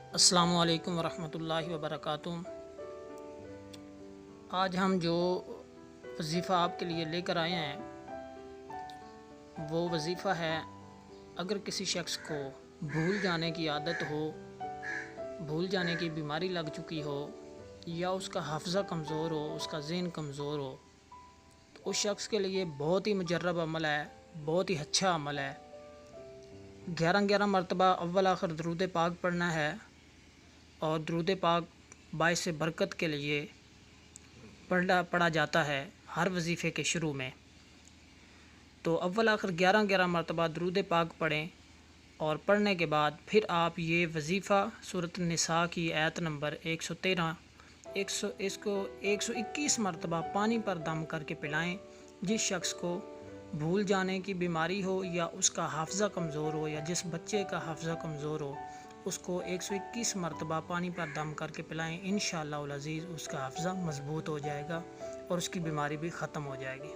السلام علیکم ورحمۃ اللہ وبرکاتہ۔ آج ہم جو وظیفہ آپ کے لیے لے کر آئے ہیں وہ وظیفہ ہے، اگر کسی شخص کو بھول جانے کی عادت ہو، بھول جانے کی بیماری لگ چکی ہو، یا اس کا حافظہ کمزور ہو، اس کا ذہن کمزور ہو، تو اس شخص کے لیے بہت ہی مجرب عمل ہے، بہت ہی اچھا عمل ہے۔ 11 مرتبہ اول آخر درود پاک پڑھنا ہے، اور درود پاک باعث برکت کے لیے پڑھا جاتا ہے ہر وظیفے کے شروع میں۔ تو اول آخر 11 مرتبہ درود پاک پڑھیں، اور پڑھنے کے بعد پھر آپ یہ وظیفہ سورۃ النساء کی آیت نمبر 113 اس کو 121 مرتبہ پانی پر دم کر کے پلائیں۔ جس شخص کو بھول جانے کی بیماری ہو، یا اس کا حافظہ کمزور ہو، یا جس بچے کا حافظہ کمزور ہو، اس کو 121 مرتبہ پانی پر دم کر کے پلائیں۔ انشاءاللہ العزیز اس کا حافظہ مضبوط ہو جائے گا اور اس کی بیماری بھی ختم ہو جائے گی۔